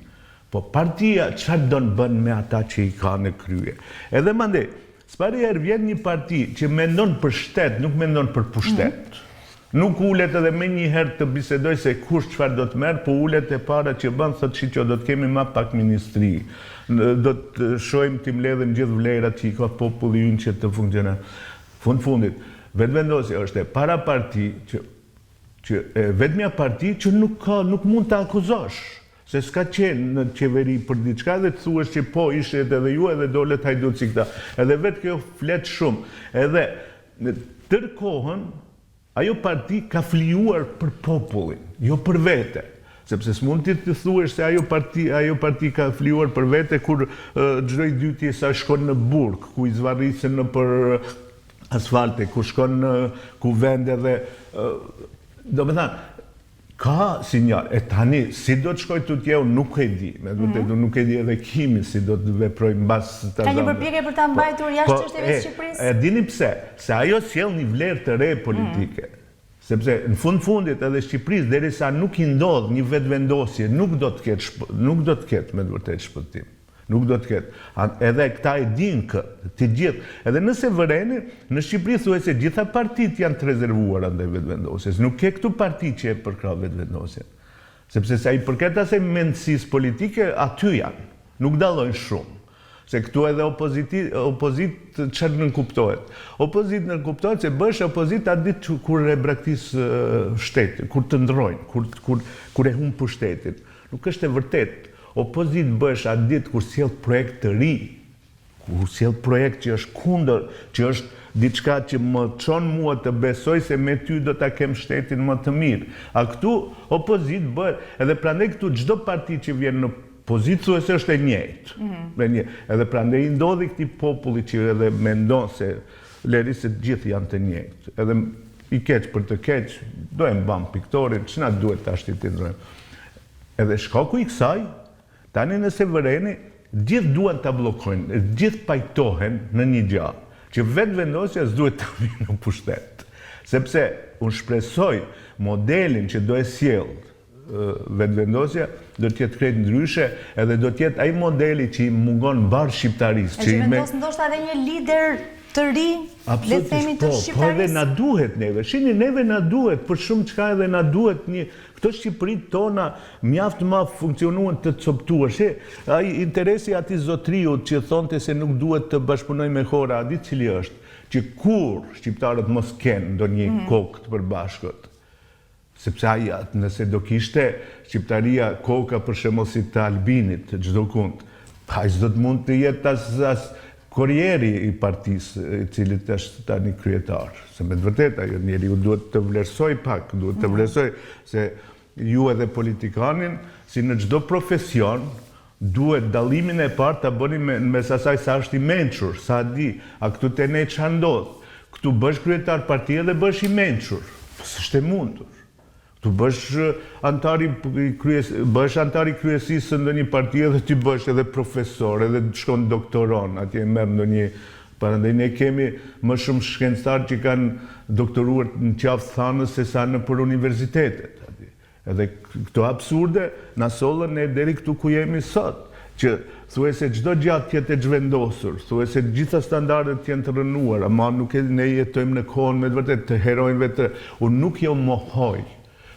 Po partia çfarë do në bën me ata që i ka në krye. Edhe mandej, s'pariherë vjen një parti që mendon për shtet, nuk mendon për pushtet. Nuk ulet edhe me një herë të bisedoj se kush çfarë do të merr, po ulet e para që bën thotë shiqo do të kemi më pak ministri. Do të shohim të mbledhim gjithë vlerat që i ka populli ynë që të funksionon. Fundit, vetëvendosja është e para parti që vetmja parti që nuk mund të akuzosh, se s'ka qenë në qeveri për diçka dhe të thuash që po ishet edhe ju edhe dolet hajdut si këta. Edhe vetë kjo flet shumë. Edhe në tërkohën, ajo parti ka flijuar për popullin, jo për vete. Sepse s'mund të thuash se ajo parti ka flijuar për vete kur çdo i dyti sa shkon në burg, ku i zvarrisen në për asfalte, ku shkon në kuvende dhe do me thanë, ka sinjal, e tani, si do të shkoj të tjeu, nuk e di, me vërtet, nuk e di edhe Kimi si do të veproj mbas të Ka një përpjekje për ta mbajtur jashtë çështjeve të Shqipërisë? E dini pse, se ajo sjell një vlerë të re politike. Sepse në fundit edhe Shqipërisë, derisa nuk i ndodh një vetëvendosje, nuk do të ketë me vërtet shpëtim. Nuk do të ketë. Edhe këta e dinë këtë, të gjithë. Edhe nëse vëreni, në Shqipëri thuhet se gjitha partitë janë të rezervuara ndaj vetëvendosjes. Nuk ke këtu parti që e përkrah vetëvendosjen. Sepse sa i përket asaj mendësisë politike, aty janë. Nuk dallojnë shumë. Se këtu edhe opozit çfarë nënkuptohet. Opozit nënkuptohet se bësh opozit atë ditë kur e braktis shtetin, kur të ndrojnë, kur e humb pushtetin. Nuk është e vërtetë. Opozit bësh atë ditë kur sjell projekt të ri, kur sjell projekt që është kundër, që është diçka që më çon mua të besoj se me ty do ta kem shtetin më të mirë. A këtu opozit bëhet, edhe prandaj këtu çdo parti që vjen në pozitë thuajse është e njëjtë. Edhe prandaj i ndodhi këtij populli që edhe mendon se leri se gjithë janë të njëjtë. Edhe i keq për të keq, do e mbam piktorin, ç'na duhet tash ti ndrojmë. Edhe shkaku i kësaj, tani nëse vëreni, gjithë duan të blokojnë, gjithë pajtohen në një gjallë, që vetëvendosja s'duhet të vinë në pushtet. Sepse unë shpresoj modelin që do e sjell vetëvendosja, do t'jetë krejt ndryshe, edhe do t'jetë ai modeli që i mungon mbar shqiptarisë. Që vendos ndoshta edhe një lider të ri, le të themi të shqiptarisë. Po edhe na duhet neve. Shini, neve na duhet, për shumë çka edhe na duhet një këto Shqipërit tona mjaft ma funksionuan të coptuar. Ai interesi atij zotriut që thonte se nuk duhet të bashkëpunoj me Hora, a di cili është? Që kur shqiptarët mos kenë ndonjë kokë të përbashkët. Sepse nëse do kishte Shqiptaria koka për shembull si të Albinit, çdo kund, ai s'do të mund të jetë as korrieri i partisë, i cili është tani kryetar. Se me të vërtetë ajo njeriu duhet të vlerësoj pak, duhet të vlerësoj se ju edhe politikanin, si në çdo profesion, duhet dallimin e parë ta bëni mes asaj sa është i mençur, sa di, a këtu te ne çfarë ndodh? Këtu bësh kryetar partie dhe bësh i mençur. S'është e mundur. Tu bësh antari kryesisë së ndonjë partie dhe ti bësh edhe profesor, edhe shkon doktoron, atje merr ndonjë. Prandaj ne kemi më shumë shkencëtar që kanë doktoruar në qafë thanës se sa nëpër universitetet. Edhe këto absurde na sollën ne deri këtu ku jemi sot, që thuajse çdo gjatë tjetë e zhvendosur, thuajse gjitha standardet janë të rënuar, ama nuk ne jetojmë në kohën me të vërtet të herojve të. Unë nuk jo mohoj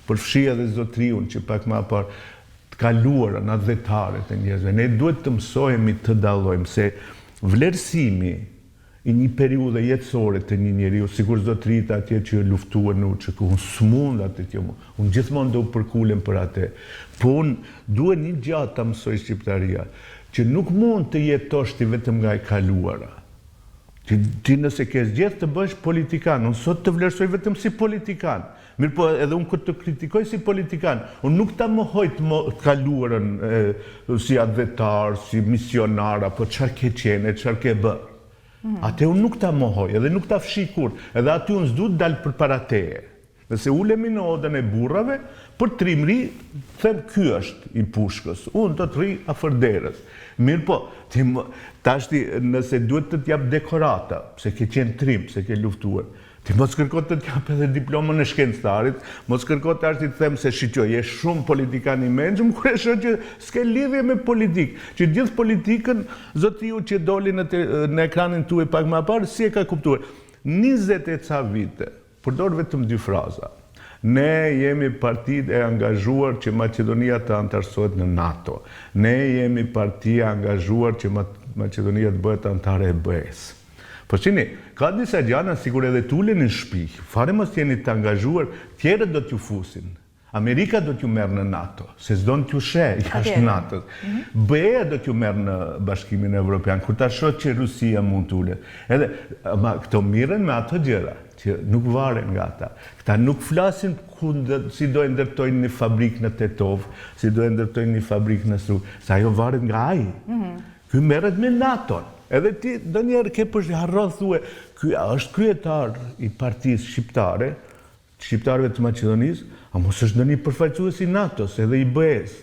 përfshi edhe zotriun që pak më parë të kaluarën adhetare të njerëzve. Ne duhet të mësojmë të dallojmë se vlerësimi i një periudhe jetësore të një njeriu, sikur do të rritë atje që luftuan që unë s'mund atë që unë gjithmonë do përkulem për atë. Po unë duhet një gjatë ta mësoj shqiptaria, që nuk mund të jetosh ti vetëm nga e kaluara. Ti nëse ke zgjedhur të bësh politikan, unë sot të vlerësoj vetëm si politikan. Mirë po edhe unë këtë të kritikoj si politikan, unë nuk ta mohoj të kaluarën si adhetar, si misionar, apo çfarë ke qenë, çfarë ke bërë. Atë unë nuk ta mohoj, edhe nuk ta fshi kur, edhe aty unë s'du të dalë përpara teje. Nëse ulemi në odën e burrave, për trimri, them ky është i pushkës, unë do të rri afër derës. Mirë po, tashti nëse duhet të t'jap dekorata, pse ke qenë trim, pse ke luftuar, ti mos kërko të t'jap edhe diplomën e shkencëtarit, mos kërko të ashti të them se shqyqo, je shumë politikan i menxëm, kur e shoh që s'ke lidhje me politikë, që gjithë politikën, zotiu që doli në ekranin tuaj pak më parë, si e ka kuptuar. 20 e ca vite, përdor vetëm 2 fraza. Ne jemi partit e angazhuar që Maqedonia të antarësohet në NATO. Ne jemi parti e angazhuar që Maqedonia të bëhet antare e BE-s. Po qini, ka disa gjana sigur edhe t'ulen në shtëpi, fare mos jeni të angazhuar, tjerët do t'ju fusin. Amerika do t'ju merë në NATO, se s'don t'ju sheh jashtë NATO-s. BE-ja do t'ju merë në Bashkimin Evropian, kur ta shoh që Rusia mund t'ulet. Edhe, ma këto mirën me ato gjëra, që nuk varen nga ata. Këta nuk flasin si do e ndërtojnë një fabrikë në Tetov, si do e ndërtojnë një fabrikë në Stru, sa ajo varet nga ai. Ky merret me NATO-n. Edhe ti do njerë ke harron thue, ky është kryetar i partisë shqiptare, shqiptarëve të Maqedonisë, a mos është ndonjë përfaqësues i NATO-s edhe i BE-s.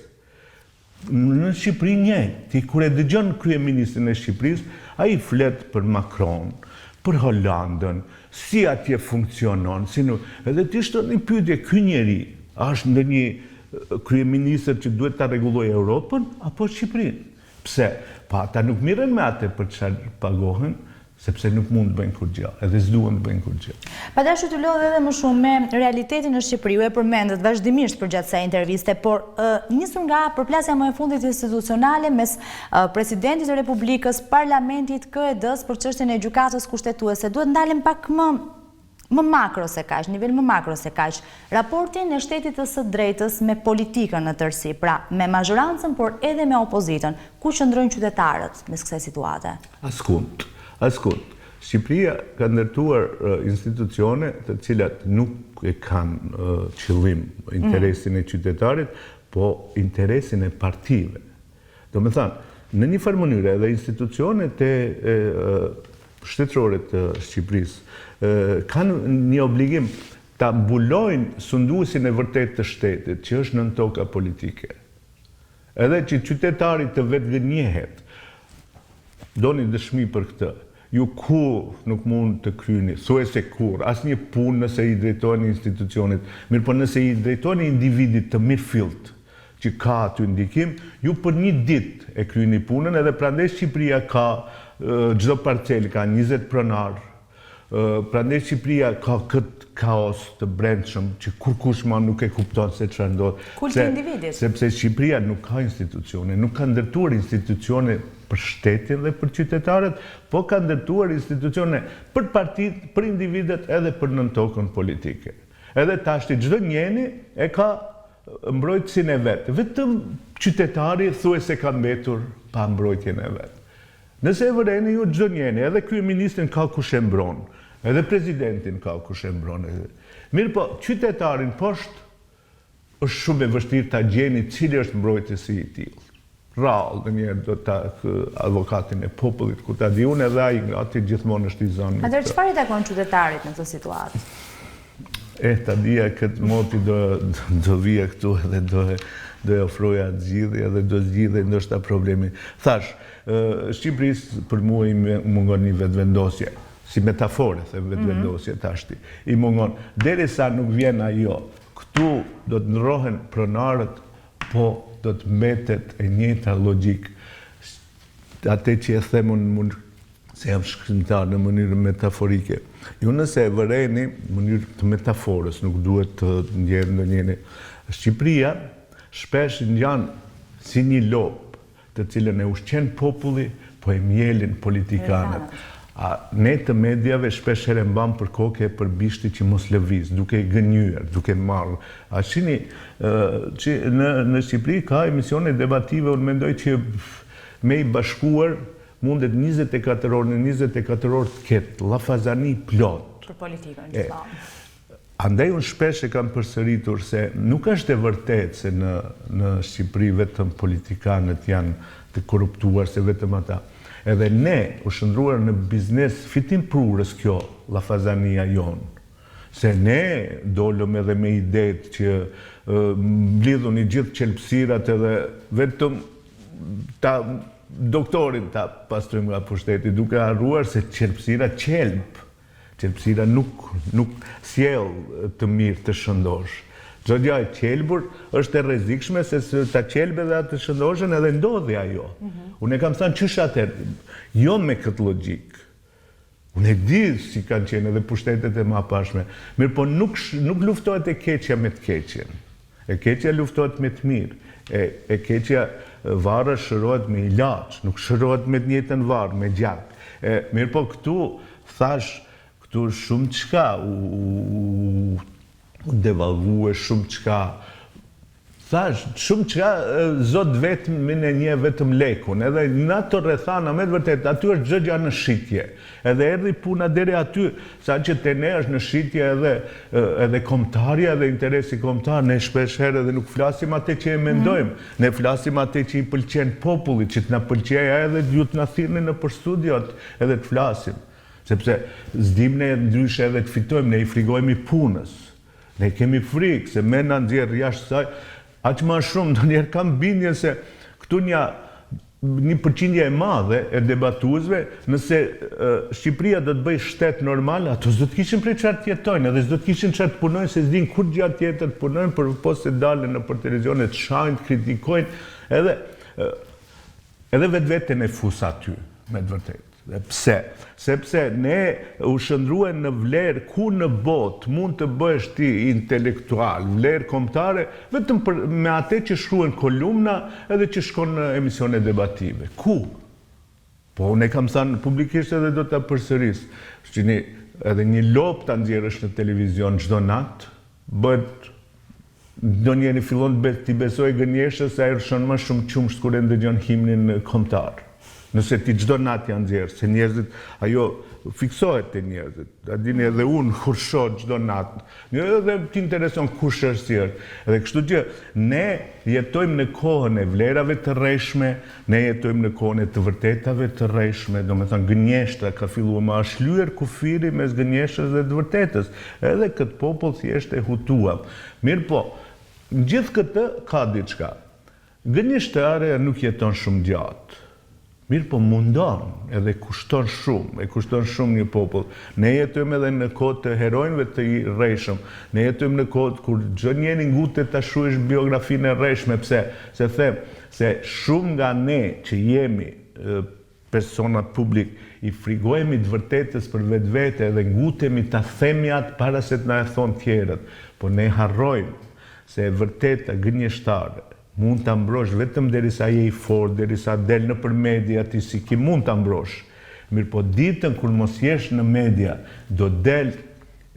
Në Shqipëri njëjtë, ti kur e dëgjon kryeministrin e Shqipërisë, ai flet për Macron, për Hollandën, si atje funksionon, si nuk. Edhe ti shton një pyetje, ky njeri është ndonjë kryeministër që duhet ta rregullojë Europën apo Shqipërinë? Pse? Pa ata nuk mirën me atë për çfarë pagohen, sepse nuk mund të bëjnë kur gjë, edhe s'duan të bëjnë kur gjë. Padashi të lodh edhe më shumë me realitetin në Shqipëri, e përmendet vazhdimisht përgjatë kësaj interviste, por nisur nga përplasja më e fundit institucionale mes presidentit të Republikës, parlamentit, KED-s për çështjen e gjykatës kushtetuese, duhet ndalem pak më makro se kaq, nivel më makro se kaq, raportin e shtetit të së drejtës me politikën në tërësi, pra me mazhorancën, por edhe me opozitën. Ku qëndrojnë qytetarët mes kësaj situate? Askund. Shqipëria ka ndërtuar institucione të cilat nuk e kanë qëllim interesin e qytetarit, po interesin e partive. Do me thanë, në një farë mënyrë edhe institucionet e shtetërore të Shqipërisë kanë një obligim ta mbulojnë sunduesin e vërtet të shtetit, që është nën toka politike. Edhe që qytetarit të vetë gënjehet, doni dëshmi për këtë. Ju kur nuk mund të kryeni, thuajse kur, asnjë punë nëse i drejtojnë institucionit, mirë po nëse i drejtojnë individit të mirëfillt, që ka aty ndikim, ju për një ditë e kryeni punën, edhe prandaj Shqipëria ka, çdo parcel ka 20 pronar, prandaj Shqipëria ka këtë kaos të brendshëm që kurkush ma nuk e kupton se çfarë ndodh. Kulti i individit. Sepse Shqipëria nuk ka institucione, nuk ka ndërtuar institucione për shtetin dhe për qytetarët, po ka ndërtuar institucione për partitë, për individet edhe për nën tokën politike. Edhe tashti çdo njeri e ka mbrojtësin e vet. Vetëm qytetari thuajse ka mbetur pa mbrojtjen e vet. Nëse e vëreni ju çdo njeri, edhe kryeministrin ka kush e mbron, edhe presidentin ka kush e mbron. Mirë po, qytetarin poshtë është shumë e vështirë ta gjeni cili është mbrojtësi i tillë. Rrallë, dhe njerë do ta avokatin e popullit, ku ta di unë edhe ai ati gjithmonë është i zonë. Atëherë çfarë i takon qytetarit në këtë situatë? Ta dija këtë moti do vija këtu edhe do e ofroja zgjidhje dhe do zgjidhe ndoshta problemi. Thash, Shqipërisë për mua i mungon një vetëvendosje, si metafore the vetëvendosje tashti. I mungon, derisa nuk vjen ajo, këtu do të ndrohen pronarët, po do të mbetet e njëjta logjik. Atë që e themun se jam shkrimtar në mënyrë metaforike. Ju nëse e vëreni në mënyrë të metaforës, nuk duhet të ndjerë ndonjëri. Shqipëria shpesh ngjan si një lopë të cilën e ushqen populli, po e mjelin politikanët. Ne të medjave shpesh herë mbam për koke për bishti që mos lëviz, duke i gënjyer, duke marrë. A shini, që në Shqipëri ka emisione debative, unë mendoj që me i bashkuar mundet 24 orë në 24 orë të ketë llafazani plot. Për politikën, gjithmonë. Andaj unë shpesh e kam përsëritur se nuk është e vërtet se në Shqipëri vetëm politikanët janë të korruptuar, se vetëm ata. Edhe ne u shndruar në biznes fitim prurës kjo llafazania jonë. Se ne dolëm edhe me idetë që mblidhun i gjithë qelpsirat edhe vetëm ta doktorin ta pastrojmë nga pushteti, duke harruar se qelpsira qelpsira nuk sjell të mirë të shëndosh. Çdo gjë e qelbur është e rrezikshme se ta qelbë dhe atë shëndoshën edhe ndodhi ajo. Unë e kam thënë ç'është atë, jo me këtë logjik. Unë e di si kanë qenë edhe pushtetet e mëparshme. Mirë, po nuk luftohet e keqja me të keqjen. E keqja luftohet me të mirë. E keqja varra shërohet me ilaç, nuk shërohet me të njëjtën varr, me gjak. Mirë, po këtu thash, këtu shumë çka u devalvue, shumë çka. Thash, shumë çka zot vetëm e një vetëm lekun, edhe në ato rrethana me të vërtet, aty është çdo gjë në shitje. Edhe erdhi puna deri aty, saqë te ne është në shitje edhe kombëtarja dhe interesi kombëtar, ne shpesh herë edhe nuk flasim atë që e mendojmë, ne flasim atë që i pëlqen popullit, që të na pëlqejë edhe ju të na thirrni nëpër studiot edhe të flasim. Sepse s'dim ne ndryshe edhe të fitojmë, ne i frikojmë punës. Ne kemi frikë se me na nxjerr jashtë saj. Aq më shumë, ndonjëherë kam bindjen se këtu një përqindje e madhe e debatuesve, nëse Shqipëria do të bëjë shtet normal, ato s'do të kishin prej çfarë të jetojnë, edhe s'do të kishin çfarë të punojnë, se s'din kur gjatë tjetër të punojnë, përpos se dalën nëpër televizion, të shajnë, të kritikojnë, edhe vetveten e fus aty, me të vërtetë. Pse? Sepse ne u shndruan në vlerë ku në botë mund të bëhesh ti intelektual, vlerë kombëtare, vetëm me atë që shkruan kolumna edhe që shkon në emisione debative. Ku? Po unë e kam thënë publikisht edhe do ta përsëris. Shqini, edhe një lopë ta nxjerrësh në televizion çdo natë, bëhet ndonjëri fillon ti besoj gënjeshës se ai rshon më shumë qumsht kur e ndëgjon himnin kombëtar. Nëse ti çdo natë janë nxjerrë, se njerëzit, ajo fiksohet te njerëzit. A dini edhe unë kur shoh çdo natë. Edhe ti intereson kush është si është. Edhe kështu që ne jetojmë në kohën e vlerave të rreshme, ne jetojmë në kohën e të vërtetave të rreshme, domethënë gënjeshtra ka filluar më ashlyer kufiri mes gënjeshtrës dhe të vërtetës. Edhe këtë popull thjesht e hutuam. Mirë po, në gjithë këtë ka diçka. Gënjeshtërja nuk jeton shumë gjatë. Mirë po mundon edhe kushton shumë, e kushton shumë një popull. Ne jetojmë edhe në kohë të heronjve të rreshëm. Ne jetojmë në kohë kur çdo njeri ngutet ta shuhesh biografinë e rreshme, pse? Se them se shumë nga ne që jemi persona publik i frikojmë të vërtetës për vetvete dhe ngutemi ta themi atë para se të na e thonë tjerët. Po ne harrojmë se e vërteta gënjeshtare mund të mbrosh vetëm derisa je i fortë, derisa del nëpër media ti si ki mund të mbrosh. Mirë po ditën kur mos jesh në media, do del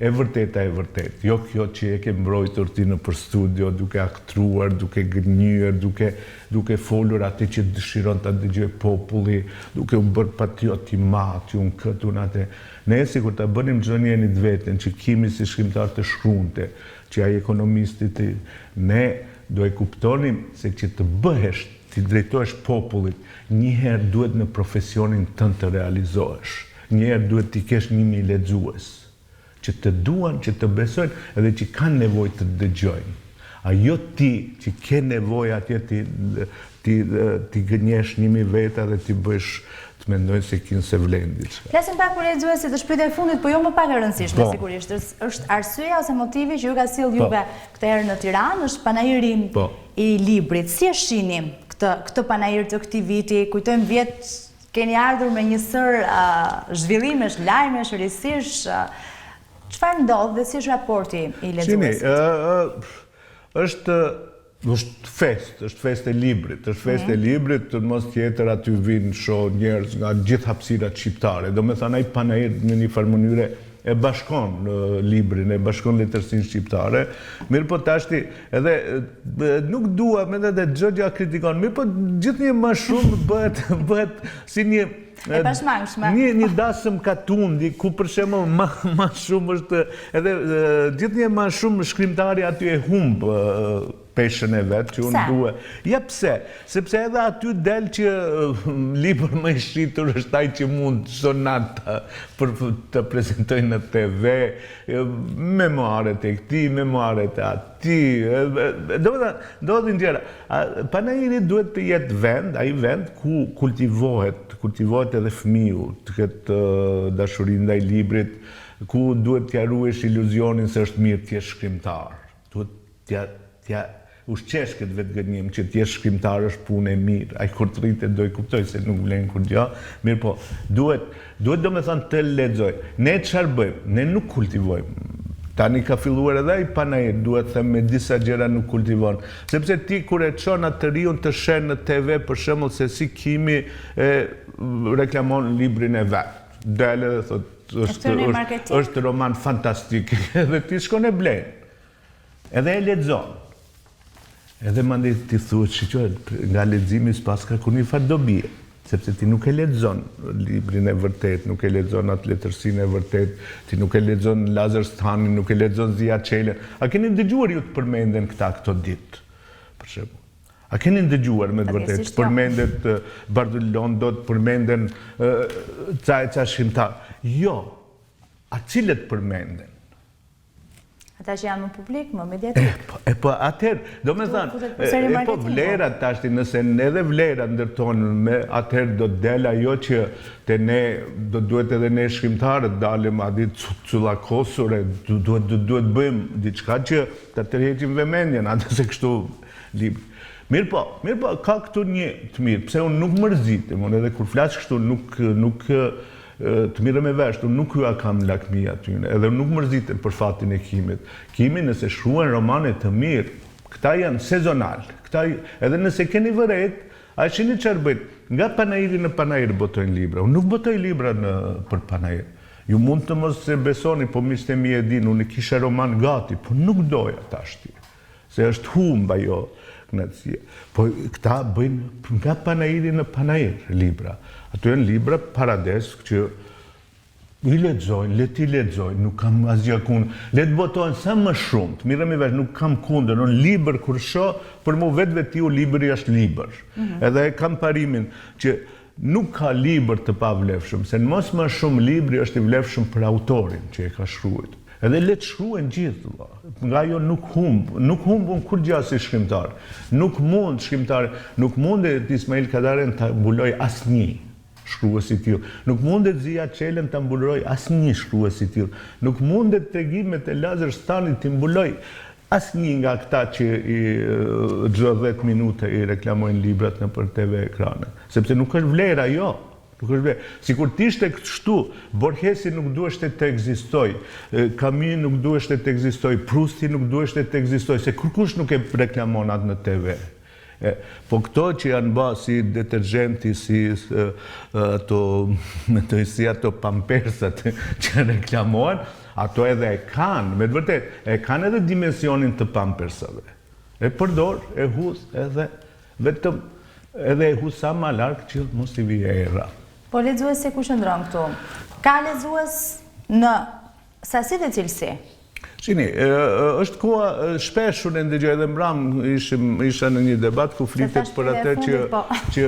e vërteta e vërtet. Jo kjo që e ke mbrojtur ti nëpër studio, duke aktruar, duke gënjyer, duke folur atë që dëshiron ta dëgjojë populli, duke u bërë patriot i madh, unë këtë, unë atë. Ne sikur ta bënim çdo njeri të veten, që kimi si shkrimtar të shkruante, që ai ekonomistit, ne do e kuptonim se që të bëhesh, të drejtohesh popullit, njëherë duhet në profesionin tënd të realizohesh. Njëherë duhet t'i kesh 1000 lexues, që të duan, që të besojnë, edhe që kanë nevojë të dëgjojnë. Ajo ti që ke nevojë atje ti gënjesh 1000 veta dhe ti bësh të mendojnë se kinë se vlen diçka. Flasim pak për lexuesit të shpytje e fundit, po jo më pak e rëndësishme sigurisht. Është arsyeja ose motivi që ju ka sill juve këtë herë në Tiranë, është panajiri i librit. Si e shihni këtë panajir të këtij viti? Kujtojmë vjet keni ardhur me një sër zhvillimesh, lajmesh, risish. Çfarë ndodh dhe si është raporti i lexuesit? Është është fest e librit, është fest e librit, të mos tjetër aty vinë shoh njerëz nga gjithë hapësirat shqiptare. Do me thënë, ai panajir në një farë mënyre e bashkon librin, e bashkon letërsinë shqiptare. Mirë po tashti, edhe nuk dua, me dhe Xhoxha kritikon, mirë po gjithnjë më shumë bëhet si një e pashmangshme. Një dasëm katundi, ku për shembull më shumë është edhe gjithnjë më shumë shkrimtari aty e humb peshën e vetë që unë duhe. Ja pse? Sepse edhe aty del që libër më i shqitur është ai që mund sonata për të prezentoj në TV, memoaret e këtij, memoaret e atij. Do të gjëra. Panajiri duhet të jetë vend, ai vend ku kultivohet edhe fëmiu, të ketë dashuri ndaj librit, ku duhet t'ja ruesh iluzionin se është mirë t'jesh shkrimtar. Duhet t'ja ushqesh këtë vetë gënjim që t'jesh shkrimtar është punë e mirë. Ai kur të rritet do i kuptoj se nuk vlen kur gjë, mirë po, duhet do me thënë të lexoj. Ne çfarë bëjmë? Ne nuk kultivojmë. Tani ka filluar edhe ai panajir, duhet them me disa gjëra nuk kultivon. Sepse ti kur e çon atë riun të shen në TV për shembull se si Kimi reklamon librin e vet. Del edhe thotë është roman fantastik, edhe ti shkon e blen. Edhe e lexon. Edhe mandej ti thuhet nga leximi s'pas ka kur një farë dobi, sepse ti nuk e lexon librin e vërtet, nuk e lexon atë letërsinë e vërtet, ti nuk e lexon Lazar Stanin, nuk e lexon Zia Çelën. A keni dëgjuar ju të përmenden këto ditë, për shembull? A keni dëgjuar me të vërtet, përmendet Bardulondo, përmenden ca shkrimtar? Jo, a cilët përmenden? Ata që janë më publik, më mediatik. Po atëherë, do me thënë, po vlerat tashti, nëse edhe vlerat ndërtonë, atëherë do të del ajo që te ne, do duhet edhe ne shkrimtarët dalim adi cullakosure, duhet bëjmë diçka që të tërheqim vëmendjen, atë se kështu libri. Mirë po, ka këtu një të mirë, pse unë nuk mërzitem, unë edhe kur flasë kështu nuk të mirë me vesh, unë nuk ju a kam lakmi atyne, edhe nuk mërzitem për fatin e Kimit. Kimi nëse shruan romane të mirë, këta janë sezonal, edhe nëse keni vëret, a shini çfarë bëjt, nga panajiri në panajir botojnë libra, unë nuk botoj libra për panajir. Ju mund të mos se besoni, po miqtë e mi e din, unë kisha roman gati, po nuk doja tashti, se është humba jo. Po këta bëjnë nga panajiri në panajir libra. Ato janë libra paradesk që i lexojnë, le ti lexojnë, nuk kam asgjë kundër. Le të botojnë sa më shumë, të mirë me vesh, nuk kam kundër. Në libër kur shoh, për mu vetiu libri është libër. Edhe kam parimin që nuk ka libër të pavlefshëm, se në mos më shumë libri është i vlefshëm për autorin që e ka shkruar. Edhe le të shkruen gjithë, nga jo nuk humbun kur gjë si shkrimtar. Nuk mund e Ismail Kadaren të mbuloj asnjë shkrues i tillë. Nuk mundet Zia Çelën të mbuloj asnjë shkrues i tillë. Nuk mundet tregimet e Lazar Stanit të mbuloj asnjë nga këta që çdo 10 minuta i reklamojnë librat nëpër TV ekrane. Sepse nuk është vlera jo. Sikur t'ishte kështu, Borghesi nuk duheshte të ekzistoj, Camus nuk duheshte të ekzistoj, Prousti nuk duheshte të ekzistoj, se kërkush nuk e reklamon atë në TV. Po këto që janë ba si detergjenti, si ato pampersat që reklamohen, ato edhe e kanë, me të vërtet, e kanë edhe dimensionin të pampersave. E përdor, e hus, vetëm edhe e hus sa ma larkë që mos t'i vije era. Po lexues se ku shëndron këtu? Ka lexues në sasi dhe cilësi? Shini, është koha shpesh unë ndëgjoj edhe mbram isha në një debat ku flitet për atë që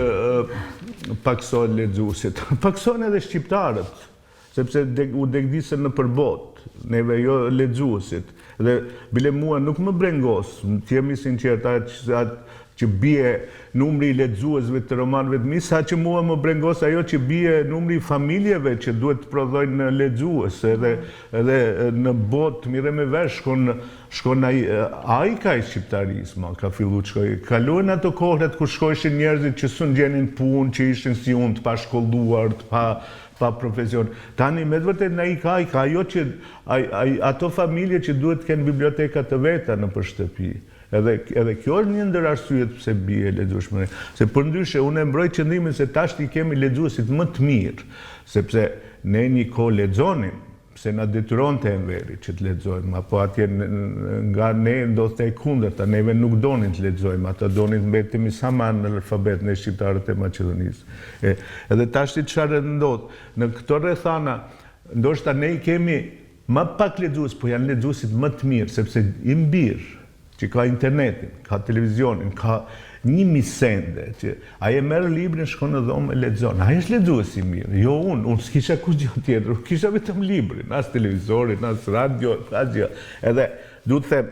paksohen lexuesit. Paksohen edhe shqiptarët, sepse u degdisën në përbot, neve jo lexuesit. Dhe bile mua nuk më brengos, të jemi sinqert, që bie numri i lexuesve të romanëve të mi, sa që mua më brengos ajo që bie numri i familjeve që duhet të prodhojnë në lexues, edhe në botë mire me vesh shkon ai ka i shqiptarisma, ka fillu të shkoj. Kalojnë ato kohët kur shkojshin njerëzit që s'u gjenin punë, që ishin si unë të pashkolluar, pa profesion. Tani me të vërtet na i ka ajo që ato familje që duhet të kenë biblioteka të veta në shtëpi. Edhe kjo është një ndër arsyet pse bie e lexueshmëria. Se përndryshe unë e mbroj qëllimin se tash i kemi lexuesit më të mirë, sepse ne një kohë lexonim, se na detyronte Enveri që të lexojmë, apo atje nga ne ndodhte e kundërta, neve nuk donin të lexojmë, ata donin të mbetemi sa ma në alfabet në shqiptarët e Maqedonisë. Edhe tash çfarë ndodh? Në këto rrethana, ndoshta ne i kemi më pak lexues, po janë lexuesit më të mirë, sepse i mbirë që ka internetin, ka televizionin, ka 1000 sende, që aje merë librin, shkon në dhomë e lexon. Aje është lexues i mirë, jo unë s'kisha kurrë tjetër, kisha vetëm librin, as televizorin, as radio, as gjë. Edhe, du të them,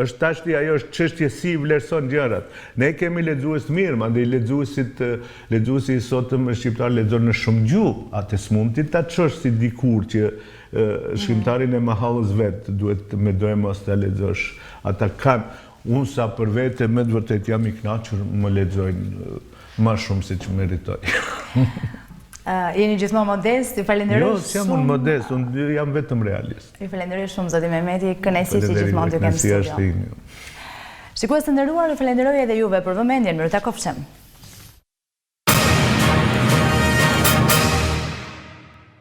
është tashti ajo është çështje si vlerëson gjërat. Ne kemi lexues të mirë, mandej lexuesi i sotëm shqiptar lexon në shumë gjuhë, atë s'mund ti ta çosh si dikur që shkrimtarin e mahallës vet duhet me dojë mos ta lexosh. Ata kanë, unë sa për vete me të vërtet jam i kënaqur, më lexojnë më shumë se që meritoj. Jeni gjithmonë modest, ju falenderoj shumë. Jo, s'jam unë modest, unë jam vetëm realist. Ju falenderoj shumë, zoti Mehmeti, kënaqësi që gjithmonë ju kem në studio. Shikues të nderuar, ju falenderoj edhe juve për vëmendjen, mirë takofshem.